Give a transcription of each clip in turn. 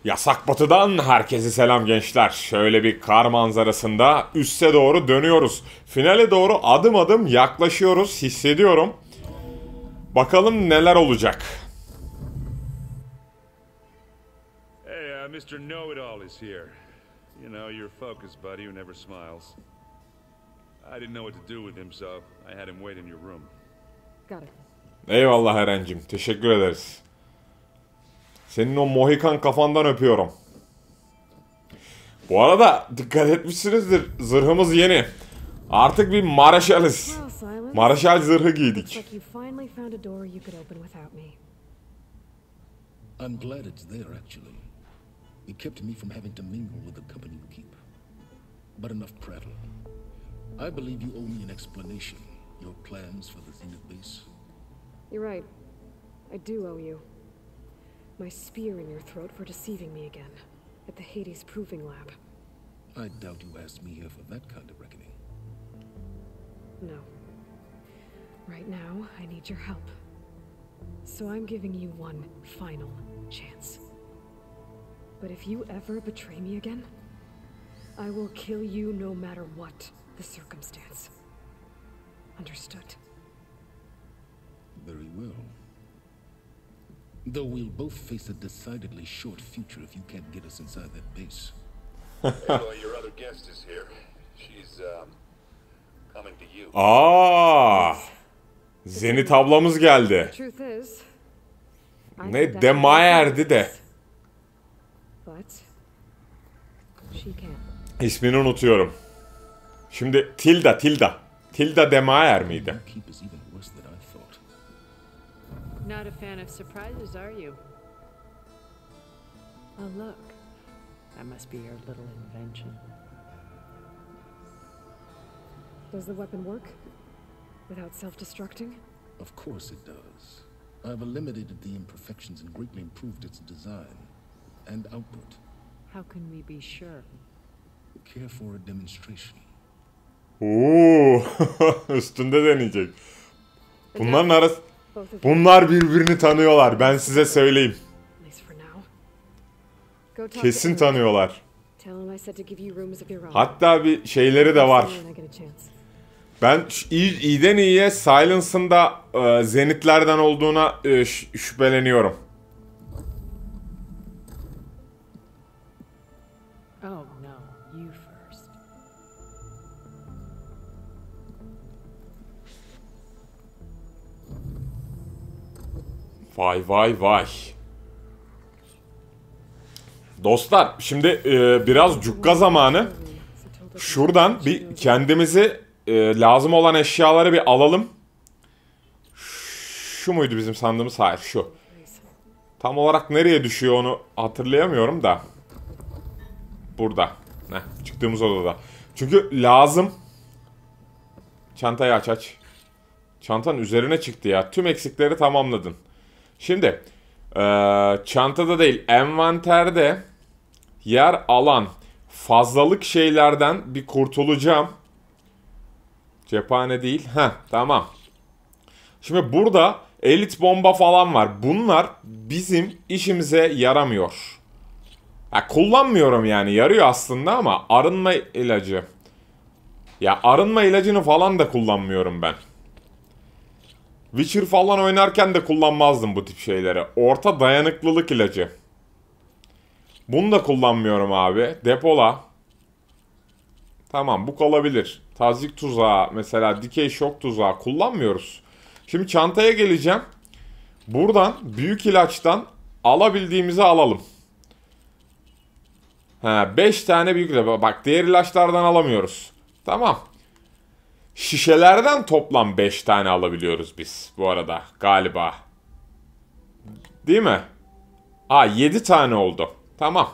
Yasak Batı'dan herkese selam gençler. Şöyle bir kar manzarasında üste doğru dönüyoruz. Finale doğru adım adım yaklaşıyoruz, hissediyorum. Bakalım neler olacak. Hey, Mr. Know-It-All is here. You know, your focus buddy who never smiles. I didn't know what to do with him, so I had him wait in your room. Got it. Eyvallah Eren'cim, teşekkür ederiz. Senin o Mohikan kafandan öpüyorum. Bu arada dikkat etmişsinizdir, zırhımız yeni. Artık bir Mareşal'ız. Mareşal zırhı giydik. I'm glad it's there, actually. It kept me from having to mingle with the company you keep. But enough prattle. I believe you owe me an explanation. Your plans for the Zenith base. You're right. I do owe you. My spear in your throat for deceiving me again. At the Hades Proving Lab. I doubt you asked me here for that kind of reckoning. No. Right now, I need your help. So I'm giving you one final chance. But if you ever betray me again, I will kill you no matter what the circumstance. Understood? Very well. Though we'll both face a decidedly short future if you can't get us inside that base. Well, your other guest is here. She's, coming to you. Zenit ablamız geldi. Ne Demayer'di de. İsmini unutuyorum. Şimdi Tilda Demayer miydi? Not a fan of surprises, are you? Oh, look. That must be your little invention. Does the weapon work? Without self-destructing? Of course it does. I've eliminated the imperfections and greatly improved its design and output. How can we be sure? Care for a demonstration. Oo, üstünde deneyecek. Bunların arası... Bunlar birbirini tanıyorlar, ben size söyleyeyim. Kesin tanıyorlar. Hatta bir şeyleri de var. Ben iyiden iyiye Silence'ın da Zenitlerden olduğuna şüpheleniyorum. Vay. Dostlar, şimdi biraz cukka zamanı. Şuradan bir kendimizi lazım olan eşyaları bir alalım. Şu muydu bizim sandığımız? Hayır, şu. Tam olarak nereye düşüyor onu hatırlayamıyorum da. Burada. Çıktığımız odada. Çünkü lazım. Çantayı aç. Çantanın üzerine çıktı ya. Tüm eksikleri tamamladın. Şimdi çantada değil, envanterde yer alan fazlalık şeylerden bir kurtulacağım. Cephane değil. Tamam. Şimdi burada elit bomba falan var. Bunlar bizim işimize yaramıyor. Kullanmıyorum yani. Yarıyor aslında ama arınma ilacı. Ya arınma ilacını falan da kullanmıyorum ben. Witcher falan oynarken de kullanmazdım bu tip şeyleri. Orta dayanıklılık ilacı. Bunu da kullanmıyorum abi. Depola. Tamam, bu kalabilir. Tazyik tuzağı, mesela dikey şok tuzağı kullanmıyoruz. Şimdi çantaya geleceğim. Buradan büyük ilaçtan alabildiğimizi alalım. 5 tane büyük ilaç. Bak, diğer ilaçlardan alamıyoruz. Tamam. Şişelerden toplam 5 tane alabiliyoruz biz bu arada galiba. Değil mi? 7 tane oldu. Tamam.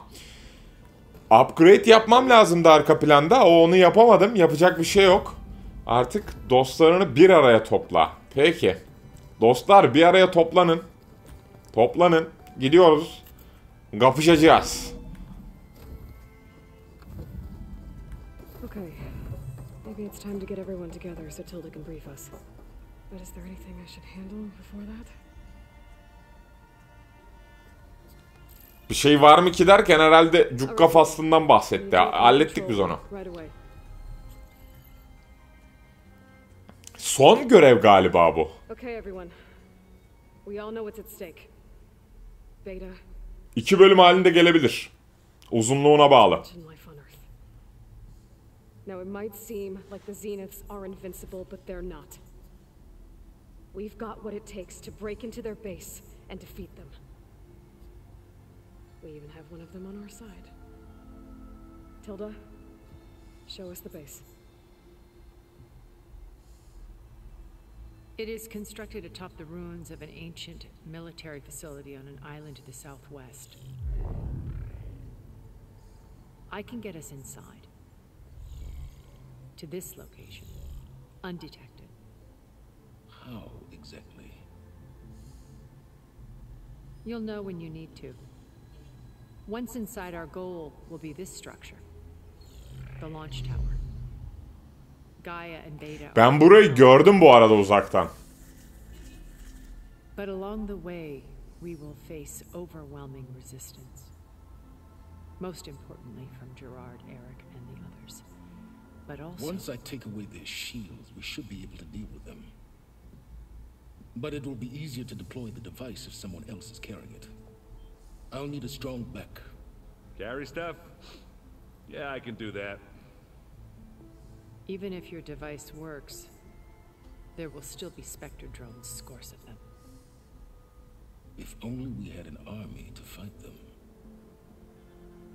Upgrade yapmam lazımdı arka planda. Onu yapamadım. Yapacak bir şey yok. Artık dostlarını bir araya topla. Peki. Dostlar bir araya toplanın. Toplanın. Gidiyoruz. Kapışacağız. Okay. Maybe it's time to get everyone together so Tilda can brief us. But is there anything I should handle before that? Bir şey var mı ki derken herhalde cukka faslından bahsetti. Hallettik biz onu. Son görev galiba bu. Okay, everyone. We all know what's at stake. Beta. 2 bölüm halinde gelebilir. Uzunluğuna bağlı. Now it might seem like the Zeniths are invincible, but they're not. We've got what it takes to break into their base and defeat them. We even have one of them on our side. Tilda, show us the base. It is constructed atop the ruins of an ancient military facility on an island to the southwest. I can get us inside. To this location. Undetected. How exactly? You'll know when you need to. Once inside, our goal will be this structure. The launch tower. Gaia and Beta. Ben burayı gördüm bu arada uzaktan. But along the way, we will face overwhelming resistance. Most importantly from Gerard, Eric, and the others. But also... Once I take away their shields, we should be able to deal with them. But it will be easier to deploy the device if someone else is carrying it. I'll need a strong back. Carry stuff? Yeah, I can do that. Even if your device works, there will still be Spectre drones, scores of them. If only we had an army to fight them.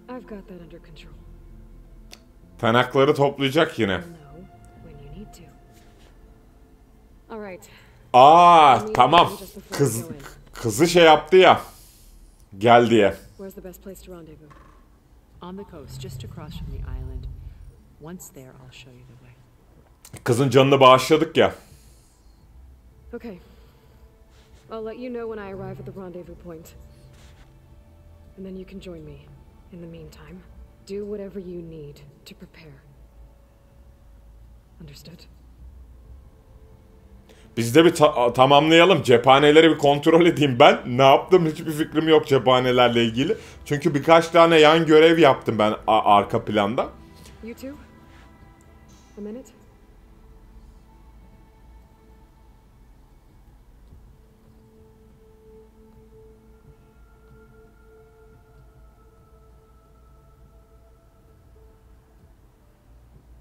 I've got that under control. Tanakları toplayacak yine. Know when you need to. All right. Tamam. Kızı şey yaptı ya. Gel diye. Where's the best place to rendezvous? On the coast, just across from the island. Once there, I'll show you the way. Kızın canını bağışladık ya. Okay. I'll let you know when I arrive at the rendezvous point. And then you can join me. In the meantime, do whatever you need to prepare. Understood? Biz de bir tamamlayalım. Cephaneleri bir kontrol edeyim ben. Ne yaptım hiçbir fikrim yok cephanelerle ilgili. Çünkü birkaç tane yan görev yaptım ben arka planda. You too? A minute?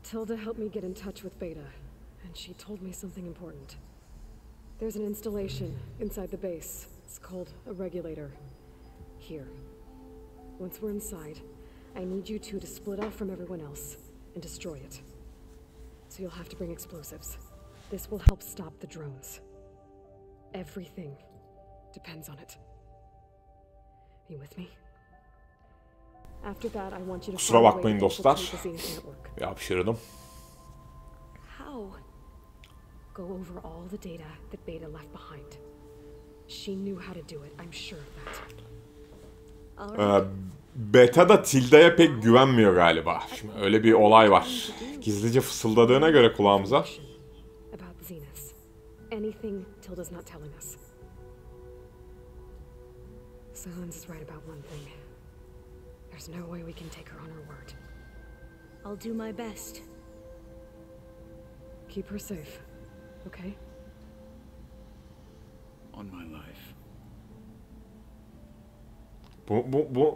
Tilda helped me get in touch with Beta, and she told me something important. There's an installation inside the base. It's called a regulator. Here. Once we're inside, I need you two to split off from everyone else and destroy it. So you'll have to bring explosives. This will help stop the drones. Everything depends on it. Are you with me? After that, I want you to Kusura bakmayın dostlar. Yapıştırdım. How? Go over all the data that Beta left behind. She knew how to do it. I'm sure of that. Beta da Tilda'ya pek güvenmiyor galiba. Şimdi öyle bir olay var. Gizlice fısıldadığına göre kulağımıza. About the Zeniths. Anything Tilda's not telling us. Silence is right about one thing. There's no way we can take her on her word. I'll do my best. Keep her safe, okay? On my life.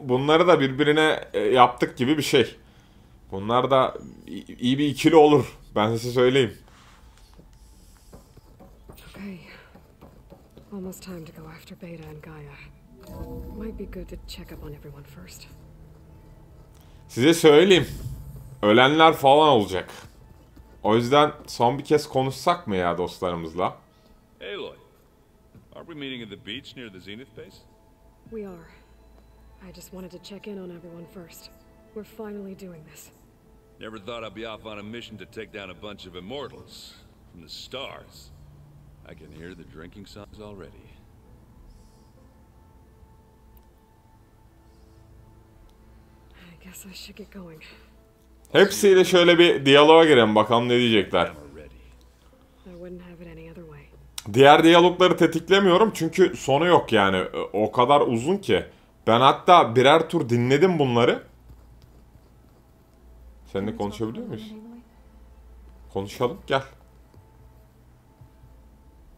Bunları da birbirine yaptık gibi bir şey. Bunlar da iyi bir ikili olur. Ben size söyleyeyim. Okay. Almost time to go after Beta and Gaia. Might be good to check up on everyone first. Size söyleyeyim. Ölenler falan olacak. O yüzden son bir kez konuşsak mı ya dostlarımızla? Aloy, aren't we meeting at the beach near the Zenith base? We are. I just wanted to check in on everyone first. We're finally doing this. Never thought I'd be off on a mission to take down a bunch of immortals from the stars. I can hear the drinking songs already. I guess I should get going. Hepsiyle şöyle bir diyaloğa girelim bakalım ne diyecekler. I wouldn't have it any other way. Diğer diyalogları tetiklemiyorum çünkü sonu yok yani. O kadar uzun ki. Ben hatta birer tur dinledim bunları. Seninle konuşabiliyor muyuz? Konuşalım, gel.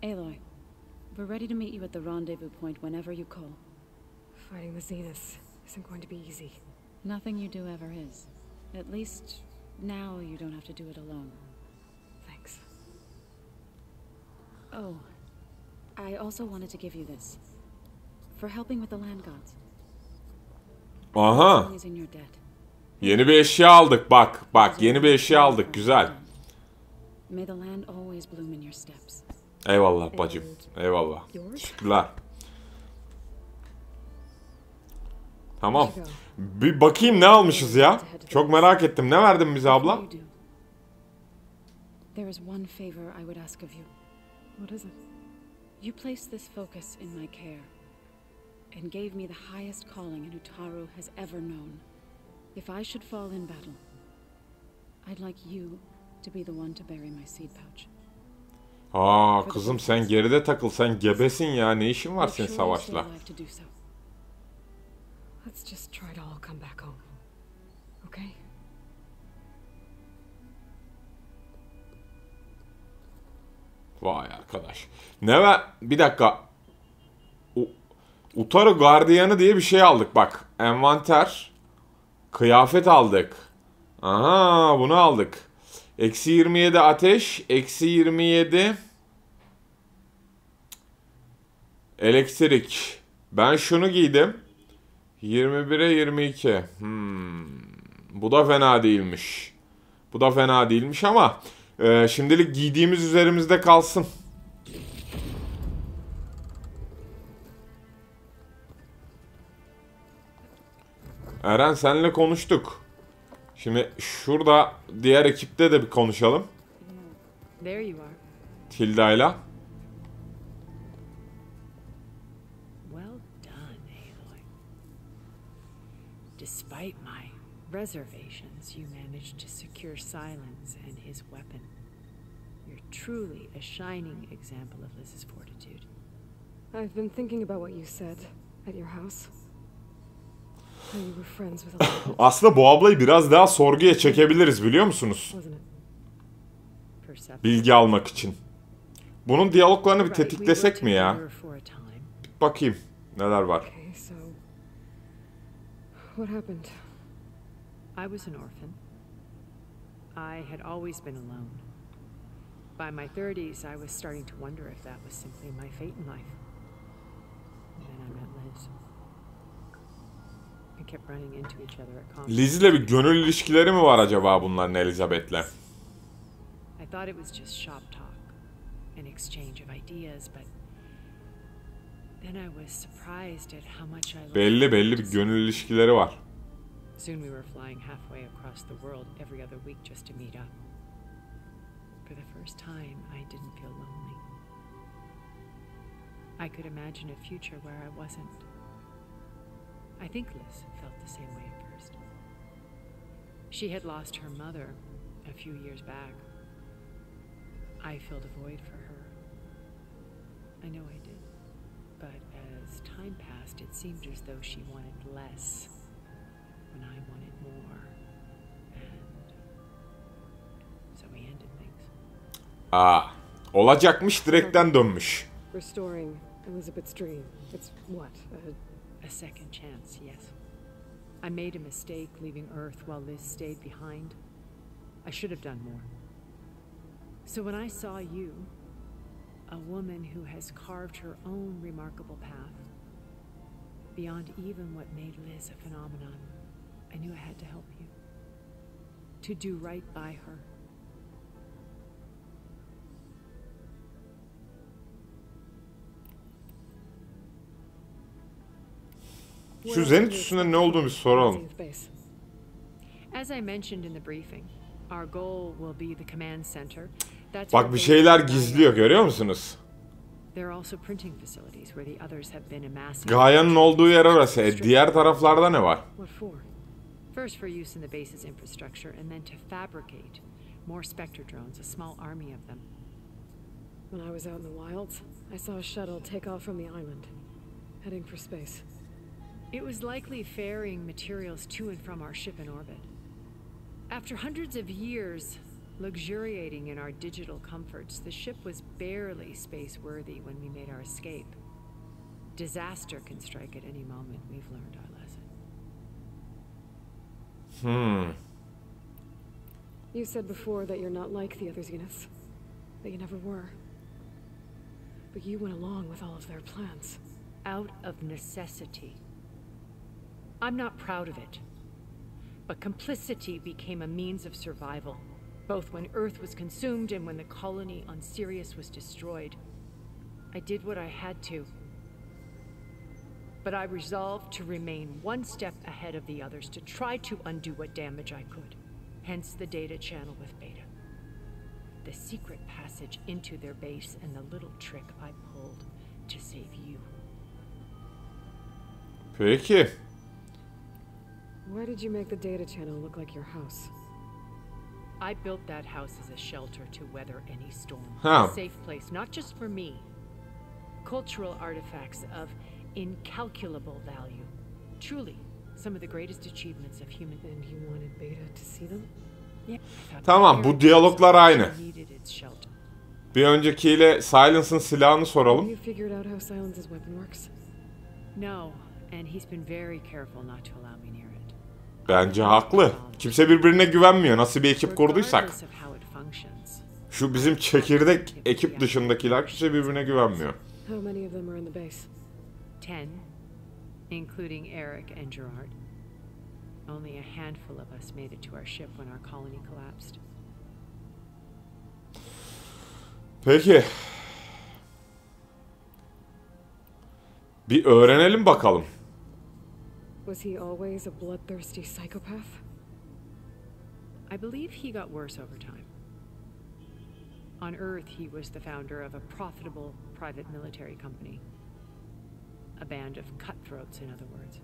Aloy, we're ready to meet you at the rendezvous point whenever you call. Fighting the Zeniths isn't going to be easy. Nothing you do ever is. At least, now you don't have to do it alone. Thanks. Oh, I also wanted to give you this. For helping with the land gods. Aha. He's in your debt. Yeni bir eşya aldık, bak. Bak, yeni bir eşya aldık, güzel. May the land always bloom in your steps. Eyvallah bacım, eyvallah. Teşekkürler. Tamam. Bir bakayım ne almışız ya. Çok merak ettim. Ne verdin bize abla? There is one favor I would ask of you. What is it? You placed this focus in my care and gave me the highest calling an Utaru has ever known. If I should fall in battle, I'd like you to be the one to bury my seed pouch. Aa kızım sen geride takıl, sen gebesin ya. Ne işin var senin savaşla? Let's just try to all come back home. Okay? Vay arkadaş. Ne ver? Bir dakika. Utaru gardiyanı diye bir şey aldık bak. Envanter. Kıyafet aldık. Aha bunu aldık. Eksi 27 ateş. Eksi 27 elektrik. Ben şunu giydim. 21'e 22. Bu da fena değilmiş. Bu da fena değilmiş ama şimdilik giydiğimiz üzerimizde kalsın. Eren seninle konuştuk. Şimdi şurada diğer ekipte de bir konuşalım. There you are. Tilda'yla. Well done, Aloy. Despite my reservations, you managed to secure Silence and his weapon. You're truly a shining example of Liz's fortitude. I've been thinking about what you said at your house. How you were friends with a lot of Aslında bu ablayı biraz daha sorguya çekebiliriz biliyor musunuz? wasn't it? Bilgi almak için. Bunun diyaloglarını bir tetiklesek mi ya? Bir bakayım neler var. Okay, so what happened? I was an orphan. I had always been alone. By my 30s, I was starting to wonder if that was simply my fate in life. And then I met Liz. We kept running into each other at conferences. Liz'le bir gönül ilişkileri mi var acaba bunların Elizabeth'le? I thought it was just shop talk, an exchange of ideas, but then I was surprised at how much I Belli bir gönül ilişkileri var. Soon we were flying halfway across the world every other week just to meet up. For the first time, I didn't feel lonely. I could imagine a future where I wasn't. I think Liz felt the same way at first. She had lost her mother a few years back. I filled a void for her. I know I did. But as time passed, it seemed as though she wanted less when I wanted more. And so we ended things. Olacakmış direkten dönmüş. Restoring Elizabeth's dream. It's what? A second chance, yes. I made a mistake leaving Earth while Liz stayed behind. I should have done more. So when I saw you, a woman who has carved her own remarkable path, beyond even what made Liz a phenomenon, I knew I had to help you. To do right by her. Şu Zenit üstünde ne olduğunu bir soralım. As I mentioned in the briefing, our goal will be the command center. Bak bir şeyler gizliyor görüyor musunuz? There are also printing facilities where the others have been amassing. Gaia'nın olduğu yer orası. Diğer taraflarda ne var? What for? First for use in the base's infrastructure and then to fabricate more Spectre drones, a small army of them. When I was out in the wilds, I saw a shuttle take off from the island, heading for space. It was likely ferrying materials to and from our ship in orbit. After hundreds of years luxuriating in our digital comforts, the ship was barely space-worthy when we made our escape. Disaster can strike at any moment. We've learned our lesson. You said before that you're not like the other Zeniths. That you never were. But you went along with all of their plans. Out of necessity. I'm not proud of it. But complicity became a means of survival, both when Earth was consumed and when the colony on Sirius was destroyed. I did what I had to. But I resolved to remain one step ahead of the others, to try to undo what damage I could. Hence the data channel with Beta. The secret passage into their base and the little trick I pulled to save you. Peki. Why did you make the data channel look like your house? I built that house as a shelter to weather any storm. Huh. A safe place, not just for me. Cultural artifacts of incalculable value. Truly, some of the greatest achievements of human... And you wanted Beta to see them? Yeah. Tamam, bu diyaloglar aynı. Bir öncekiyle Silence'ın silahını soralım. You figured out how Silence's weapon works? No, and he's been very careful not to allow me near it. Bence haklı. Kimse birbirine güvenmiyor. Nasıl bir ekip kurduysak. Şu bizim çekirdek ekip dışındakiler kimse birbirine güvenmiyor. How many of them are in the base? 10, including Eric and Gerard. Only a handful of us made it to our ship when our colony collapsed. Peki. Bir öğrenelim bakalım. Was he always a bloodthirsty psychopath? I believe he got worse over time. On Earth, he was the founder of a profitable private military company. A band of cutthroats, in other words.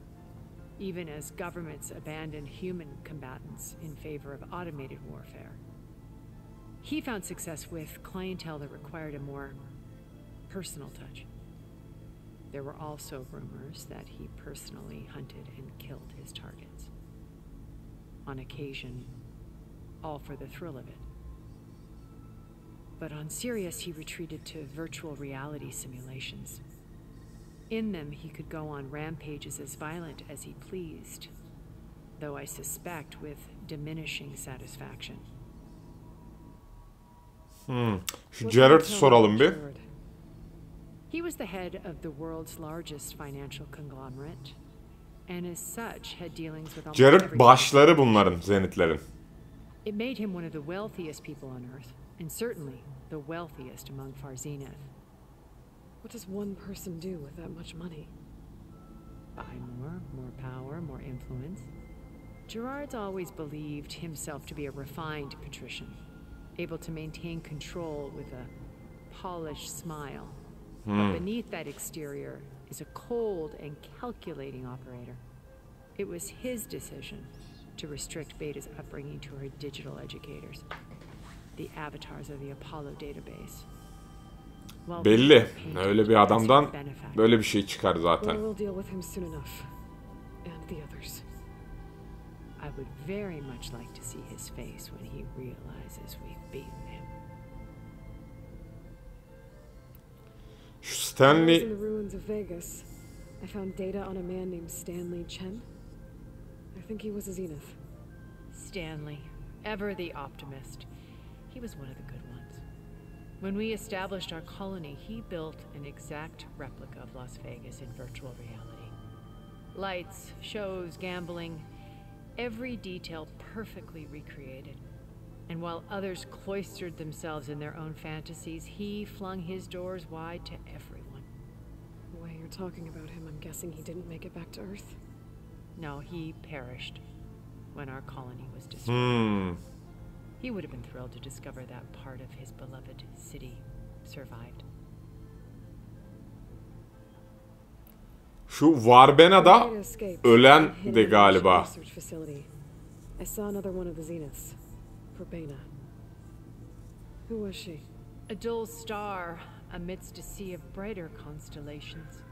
Even as governments abandoned human combatants in favor of automated warfare. He found success with clientele that required a more personal touch. There were also rumors that he personally hunted and killed his targets. On occasion, all for the thrill of it. But on Sirius, he retreated to virtual reality simulations. In them, he could go on rampages as violent as he pleased, though I suspect with diminishing satisfaction. Şu Gerard'ı soralım bir. He was the head of the world's largest financial conglomerate, and as such had dealings with almost Gerard başları bunların, Zenitlerin. It made him one of the wealthiest people on Earth, and certainly the wealthiest among Far Zenith. What does one person do with that much money? Buy more power, more influence. Gerard's always believed himself to be a refined patrician, able to maintain control with a polished smile. But beneath that exterior is a cold and calculating operator. It was his decision to restrict Beta's upbringing to her digital educators, the avatars of the Apollo database. Belli. Öyle bir adamdan böyle bir şey çıkar zaten. We'll deal with him soon enough. And the others. I would very much like to see his face when he realizes we've beaten him. Şu Stanley... In the ruins of Vegas, I found data on a man named Stanley Chen. I think he was a Zenith. Stanley, ever the optimist. He was one of the good ones. When we established our colony, he built an exact replica of Las Vegas in virtual reality. Lights, shows, gambling, every detail perfectly recreated. And while others cloistered themselves in their own fantasies, he flung his doors wide to everyone. The way you're talking about him, I'm guessing he didn't make it back to Earth? No, he perished when our colony was destroyed. He would have been thrilled to discover that part of his beloved city survived. Şu Varbena'da ölen de galiba. I saw another one of the Zeniths. Bena. Who was she? A dull star amidst a sea of brighter constellations.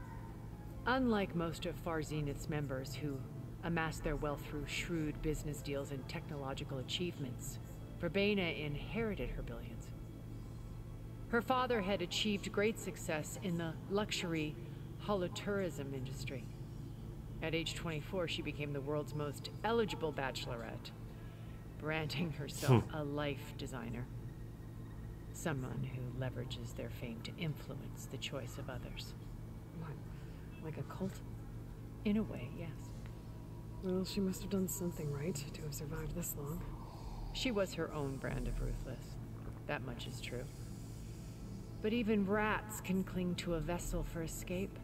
Unlike most of Far Zenith's members who amassed their wealth through shrewd business deals and technological achievements, Verbena inherited her billions. Her father had achieved great success in the luxury holotourism industry. At age 24, she became the world's most eligible bachelorette, branding herself a life designer. Someone who leverages their fame to influence the choice of others. What? Like a cult? In a way, yes. Well, she must have done something right to have survived this long. She was her own brand of ruthless. That much is true. But even rats can cling to a vessel for escape.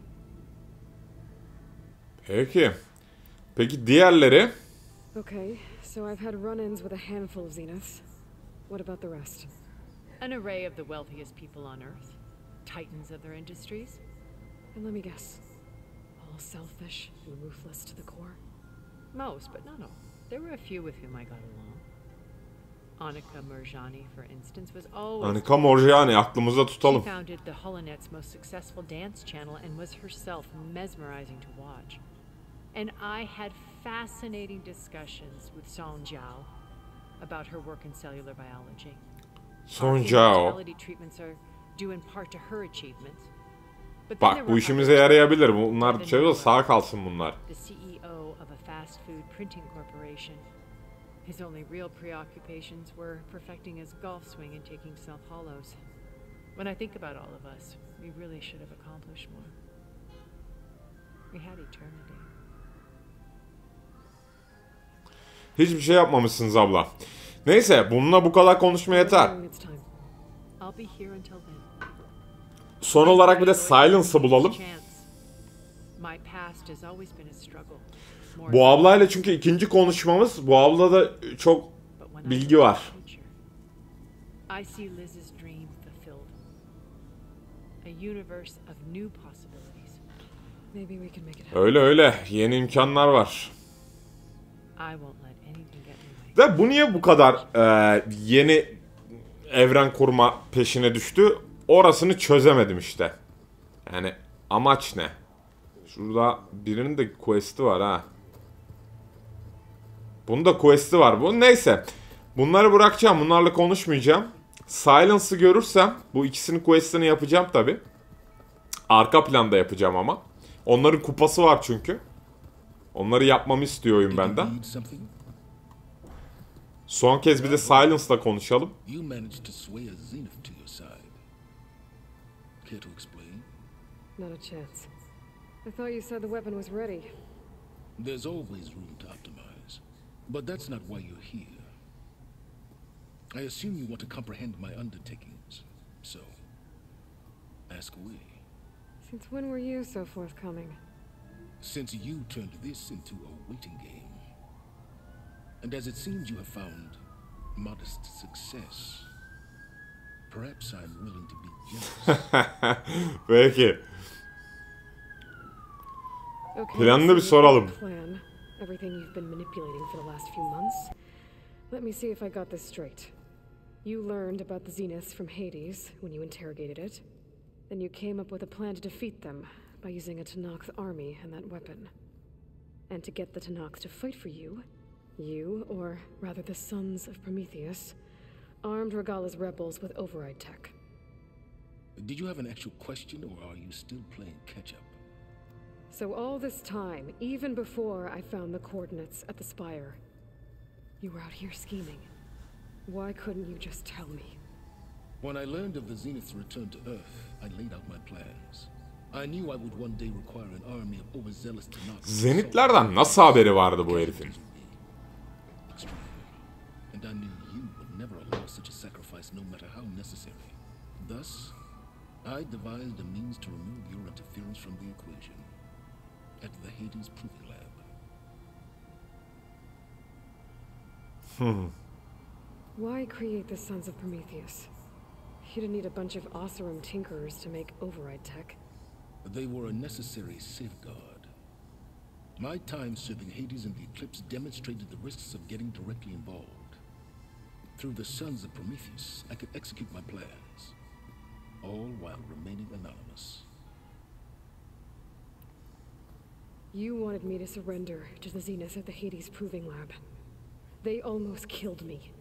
Peki. Peki diğerleri? Okay, so I've had run-ins with a handful of Zeniths. What about the rest? An array of the wealthiest people on Earth. Titans of their industries. And let me guess. All selfish and ruthless to the core? Most, but not all. There were a few with whom I got along. Annika Murjani, for instance, was always... Annika Murjani, aklımızda tutalım. She founded the Holonet's most successful dance channel and was herself mesmerizing to watch. And I had fascinating discussions with Song Jiao about her work in cellular biology. Song Jiao. Mortality treatments are due in part to her achievements. Bak bu işimize yarayabilir. Bunlar şey sağ kalsın bunlar. The CEO of a fast food printing corporation. His only real preoccupations were perfecting his golf swing and taking self-hollows. When I think about all of us, we really should have accomplished more. We had eternity. Hiçbir şey yapmamışsınız abla. Neyse, bununla bu kadar konuşma yeter. I'll be here until then. Son olarak bir de Silence'ı bulalım. My past has always been a struggle. Bu ablayla çünkü ikinci konuşmamız. Bu ablada çok bilgi var. I see Liz's dream fulfilled. A universe of new possibilities. Maybe we can make it happen. Öyle öyle. Yeni imkanlar var. I won't let anything get in my way. Ve bu niye bu kadar yeni evren kurma peşine düştü? Orasını çözemedim işte. Yani amaç ne? Şurada birinin de quest'i var ha. Bunun da quest'i var bu. Neyse. Bunları bırakacağım. Bunlarla konuşmayacağım. Silence'ı görürsem bu ikisinin quest'ini yapacağım tabi. Arka planda yapacağım ama. Onların kupası var çünkü. Onları yapmamı istiyor oyun benden. Son kez bir de Silence'la konuşalım. Not a chance. I thought you said the weapon was ready. There's always room to optimize. But that's not why you're here. I assume you want to comprehend my undertakings. So, ask away. Since when were you so forthcoming? Since you turned this into a waiting game. And as it seems you have found modest success, perhaps I'm willing to be generous. Peki. Okay, Planını bir so soralım. Plan, everything you've been manipulating for the last few months. Let me see if I got this straight. You learned about the Zeniths from Hades when you interrogated it. Then you came up with a plan to defeat them by using a Tenakth army and that weapon. And to get the Tenakth to fight for you, or rather the sons of Prometheus, armed Regala's rebels with override tech. Did you have an actual question, or are you still playing catch-up? So all this time, even before I found the coordinates at the spire, you were out here scheming. Why couldn't you just tell me? When I learned of the Zenith's return to Earth, I laid out my plans. I knew I would one day require an army of overzealous Tenakth. Zenitlerden nasıl haberi vardı bu herifin? And I knew you would never allow such a sacrifice, no matter how necessary. Thus, I devised a means to remove your interference from the equation at the Hades Proving Lab. Why create the Sons of Prometheus? You didn't need a bunch of Oseram tinkerers to make override tech. They were a necessary safeguard. My time serving Hades and the Eclipse demonstrated the risks of getting directly involved. Through the Sons of Prometheus, I could execute my plans, all while remaining anonymous. You wanted me to surrender to the Zenith at the Hades Proving Lab. They almost killed me.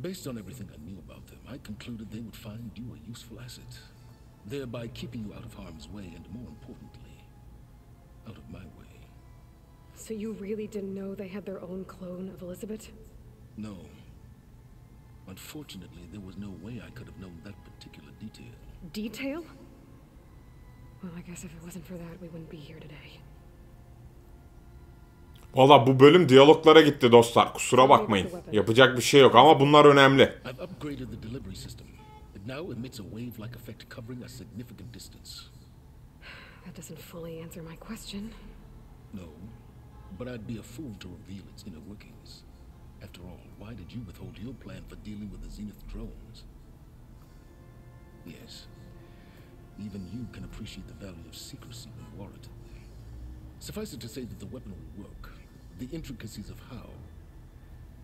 Based on everything I knew about them, I concluded they would find you a useful asset, thereby keeping you out of harm's way and, more importantly, out of my way. So you really didn't know they had their own clone of Elizabeth? No. Unfortunately, there was no way I could have known that particular detail. Detail? Well, I guess if it wasn't for that, we wouldn't be here today. Valla bu bölüm diyaloglara gitti dostlar. Kusura bakmayın. Yapacak bir şey yok ama bunlar önemli. I've upgraded the delivery system. It now emits a wave-like effect covering a significant distance. That doesn't fully answer my question. No, but I'd be a fool to reveal its inner workings. After all, why did you withhold your plan for dealing with the Zenith drones? Yes, even you can appreciate the value of secrecy when warranted. Suffice it to say that the weapon will work. The intricacies of how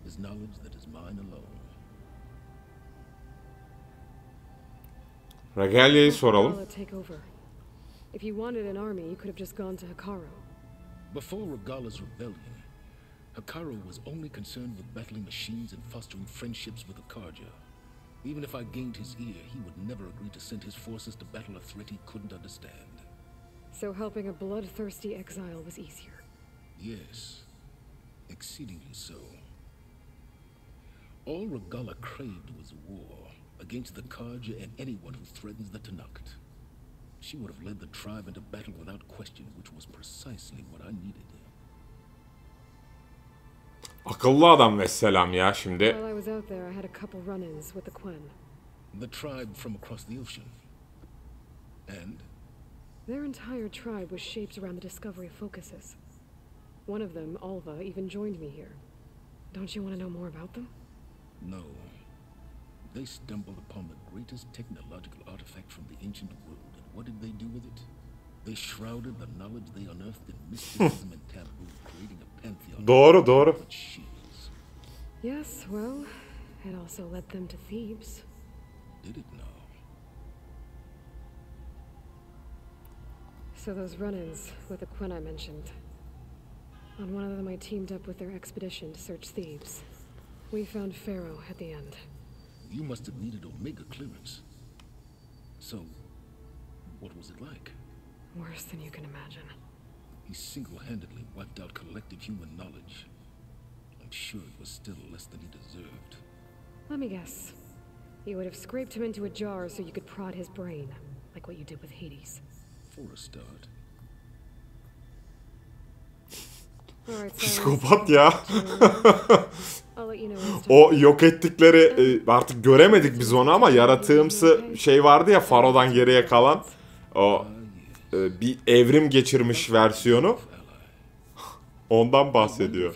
is knowledge that is mine alone. Regalia'yı soralım. Take over. If you wanted an army, you could have just gone to Hikaru. Before Regala's rebellion, Hikaru was only concerned with battling machines and fostering friendships with Akarja. Even if I gained his ear, he would never agree to send his forces to battle a threat he couldn't understand. So helping a bloodthirsty exile was easier. Yes, exceedingly so. All Regala craved was war against the Karja and anyone who threatens the Tanakht. She would have led the tribe into battle without question, which was precisely what I needed. Akıllı adam vesselam ya şimdi. While I was out there, I had a couple run-ins with the Quen. The tribe from across the ocean. And? Their entire tribe was shaped around the discovery of focuses. One of them, Alva, even joined me here. Don't you want to know more about them? No. They stumbled upon the greatest technological artifact from the ancient world, and what did they do with it? They shrouded the knowledge they unearthed in mysticism and taboo, creating a pantheon. Doğru, doğru. Yes, well, it also led them to Thebes. Did it now? So those run-ins with the Quen I mentioned. On one of them I teamed up with their expedition to search Thebes. We found Pharaoh at the end. You must have needed Omega clearance. So, what was it like? Worse than you can imagine. He single-handedly wiped out collective human knowledge. I'm sure it was still less than he deserved. Let me guess. You would have scraped him into a jar so you could prod his brain, like what you did with Hades. For a start. Psikopat ya. O yok ettikleri artık göremedik biz onu ama yaratığımsı şey vardı ya Faro'dan geriye kalan. O bir evrim geçirmiş versiyonu. Ondan bahsediyor.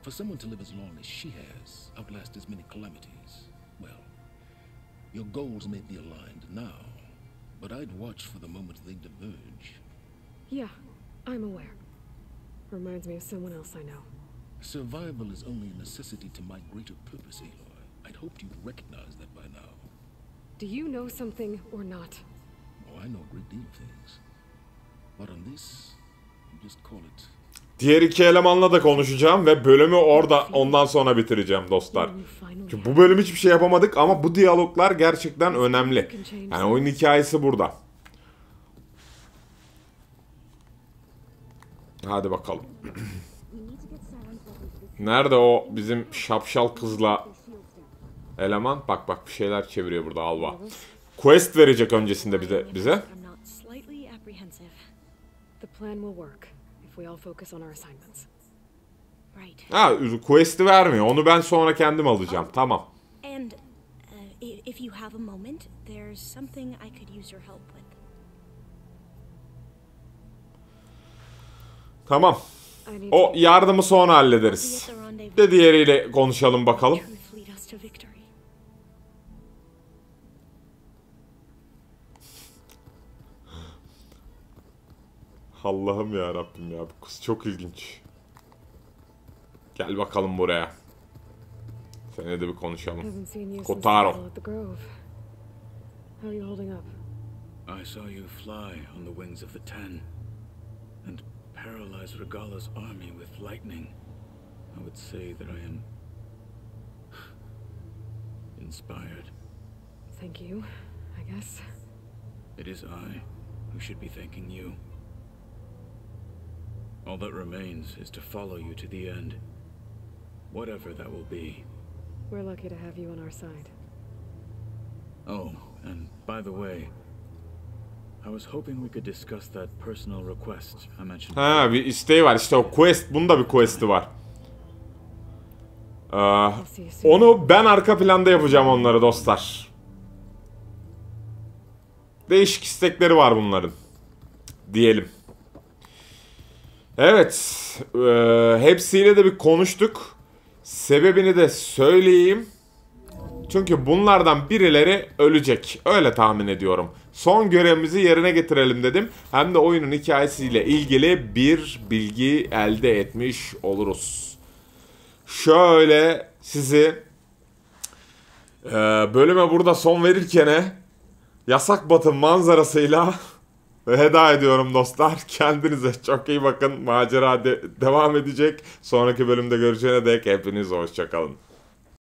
For someone to live as long as she has, outlast as many calamities, well, your goals may be aligned now, but I'd watch for the moment they diverge. Yeah, I'm aware. Reminds me of someone else I know. Survival is only a necessity to my greater purpose, Aloy. I'd hoped you'd recognize that by now. Do you know something or not? Oh, I know a great deal of things. But on this, you just call it... Diğer iki elemanla da konuşacağım ve bölümü orada ondan sonra bitireceğim dostlar. Çünkü bu bölüm hiçbir şey yapamadık ama bu diyaloglar gerçekten önemli. Yani oyun hikayesi burada. Hadi bakalım. Nerede o bizim şapşal kızla eleman? Bak bak bir şeyler çeviriyor burada Alva. Quest verecek öncesinde bize. Ha, quest'i vermiyor. Onu ben sonra kendim alacağım. Tamam. And if you have a moment, there's something I could use your help with. Tamam. O yardımı sonra hallederiz. De diğeriyle konuşalım bakalım. Allah'ım ya Rabbim ya, bu kız çok ilginç. Gel bakalım buraya. Seninle de bir konuşalım. Kotaro. I saw you fly on the wings of the Ten and paralyze Regala's army with lightning. I would say that I am inspired. Thank you, I guess. It is I who should be thanking you. All that remains is to follow you to the end, whatever that will be. We're lucky to have you on our side. Oh, and by the way, I was hoping we could discuss that personal request I mentioned. Ha, bir isteği var işte, o quest. Bunda bir quest'i var. Onu ben arka planda yapacağım onları dostlar. Değişik istekleri var bunların. Diyelim. Evet. Hepsiyle de bir konuştuk. Sebebini de söyleyeyim. Çünkü bunlardan birileri ölecek. Öyle tahmin ediyorum. Son görevimizi yerine getirelim dedim. Hem de oyunun hikayesiyle ilgili bir bilgi elde etmiş oluruz. Şöyle sizi bölüme burada son verirken yasak batı manzarasıyla veda ediyorum dostlar. Kendinize çok iyi bakın. Macera devam edecek. Sonraki bölümde görüşene dek hepiniz hoşça kalın.